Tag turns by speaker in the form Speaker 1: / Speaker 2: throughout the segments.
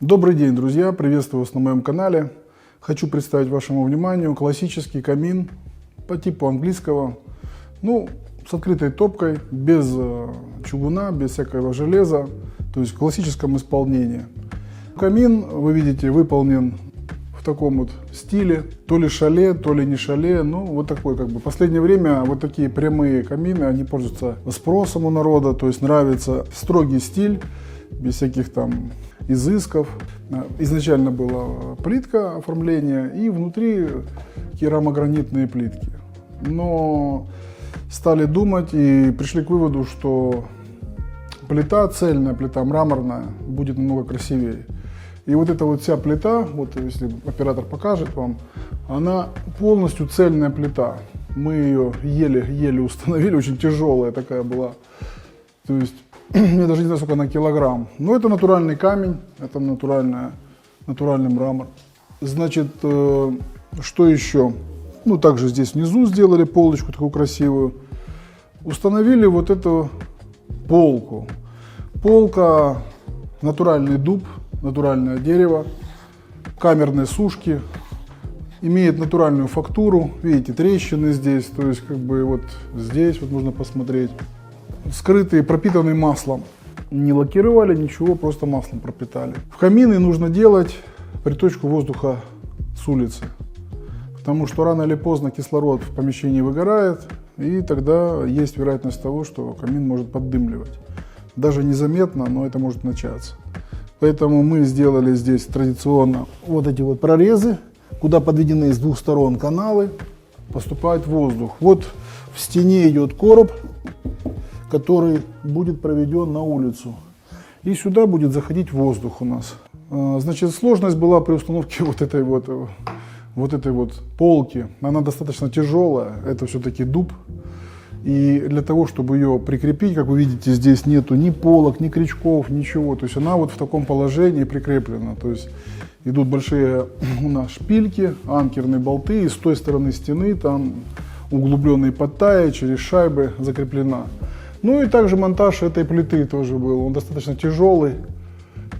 Speaker 1: Добрый день, друзья! Приветствую вас на моем канале. Хочу представить вашему вниманию классический камин по типу английского, с открытой топкой, без чугуна, без всякого железа, то есть в классическом исполнении. Камин, вы видите, выполнен в таком вот стиле, то ли шале, то ли не шале, вот такой В последнее время вот такие прямые камины, они пользуются спросом у народа, то есть нравится строгий стиль, без всяких там изысков. Изначально была плитка оформления и внутри керамогранитные плитки. Но стали думать и пришли к выводу, что плита, цельная плита, мраморная, будет намного красивее. И вот эта вот вся плита, вот если оператор покажет вам, она полностью цельная плита. Мы ее еле-еле установили, очень тяжелая такая была. То есть я даже не знаю, сколько на килограмм. Но это натуральный камень, это натуральный мрамор. Значит, что еще? Также здесь внизу сделали полочку такую красивую. Установили вот эту полку. Полка, натуральный дуб, натуральное дерево, камерные сушки. Имеет натуральную фактуру. Видите, трещины здесь, то есть вот здесь вот можно посмотреть. Скрытые, пропитанные маслом. Не лакировали ничего, просто маслом пропитали. В камины нужно делать приточку воздуха с улицы. Потому что рано или поздно кислород в помещении выгорает, и тогда есть вероятность того, что камин может поддымливать. Даже незаметно, но это может начаться. Поэтому мы сделали здесь традиционно вот эти вот прорезы, куда подведены с двух сторон каналы, поступает воздух. Вот в стене идет короб, который будет проведен на улицу. И сюда будет заходить воздух у нас. Значит, сложность была при установке вот этой вот полки. Она достаточно тяжелая, это все-таки дуб. И для того, чтобы ее прикрепить, как вы видите, здесь нету ни полок, ни крючков, ничего. То есть она вот в таком положении прикреплена. То есть идут большие у нас шпильки, анкерные болты, и с той стороны стены там углубленные подтаи через шайбы закреплена. И также монтаж этой плиты тоже был. Он достаточно тяжелый,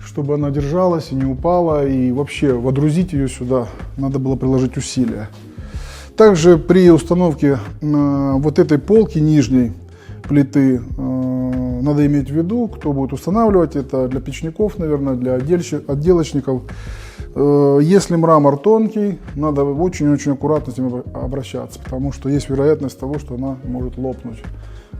Speaker 1: чтобы она держалась и не упала. И вообще водрузить ее сюда надо было приложить усилия. Также при установке вот этой полки нижней плиты надо иметь в виду, кто будет устанавливать. Это для печников, наверное, для отделочников. Если мрамор тонкий, надо очень-очень аккуратно с ним обращаться, потому что есть вероятность того, что она может лопнуть.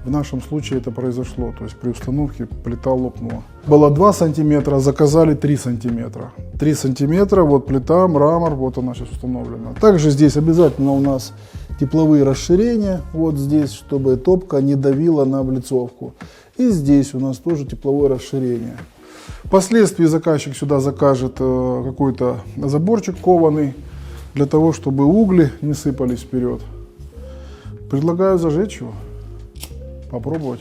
Speaker 1: В нашем случае это произошло, то есть при установке плита лопнула. Было 2 сантиметра, заказали 3 сантиметра. 3 сантиметра, вот плита, мрамор, вот она сейчас установлена. Также здесь обязательно у нас тепловые расширения, вот здесь, чтобы топка не давила на облицовку. И здесь у нас тоже тепловое расширение. Впоследствии заказчик сюда закажет какой-то заборчик кованый, для того, чтобы угли не сыпались вперед. Предлагаю зажечь его. Попробовать.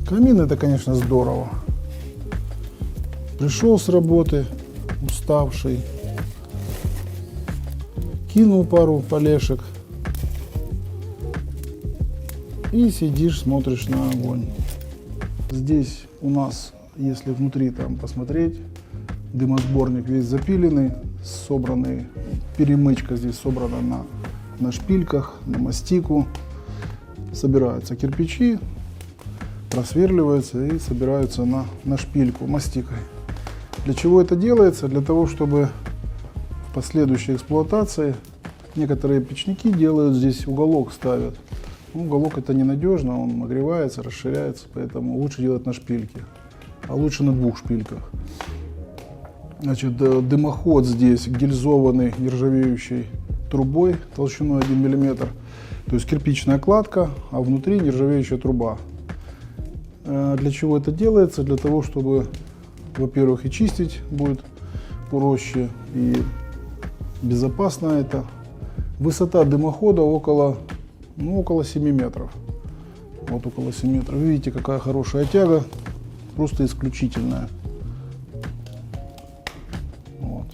Speaker 1: Камин — это, конечно, здорово. Пришел с работы, уставший, кинул пару полешек и сидишь, смотришь на огонь. Здесь у нас, если внутри там посмотреть, дымосборник весь запиленный, собранный, перемычка здесь собрана на шпильках, на мастику. Собираются кирпичи, просверливаются и собираются на шпильку мастикой. Для чего это делается? Для того, чтобы в последующей эксплуатации некоторые печники делают здесь уголок, ставят. Уголок — это ненадежно, он нагревается, расширяется, поэтому лучше делать на шпильке, а лучше на 2 шпильках. Значит, дымоход здесь гильзованный нержавеющей трубой толщиной 1 мм, то есть кирпичная кладка, а внутри нержавеющая труба. Для чего это делается? Для того, чтобы, во-первых, и чистить будет проще, и безопасно это. Высота дымохода около 7 метров. Вот около 7 метров. Видите, какая хорошая тяга, просто исключительная. Вот.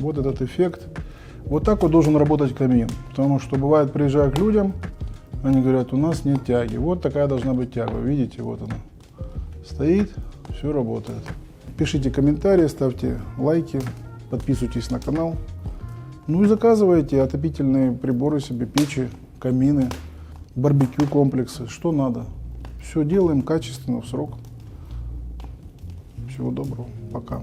Speaker 1: Вот этот эффект. Вот так вот должен работать камин. Потому что бывает, приезжаю к людям, они говорят, у нас нет тяги. Вот такая должна быть тяга. Видите, вот она стоит, все работает. Пишите комментарии, ставьте лайки, подписывайтесь на канал. Ну и заказывайте отопительные приборы себе, печи, камины, барбекю комплексы, что надо. Все делаем качественно, в срок. Всего доброго, пока.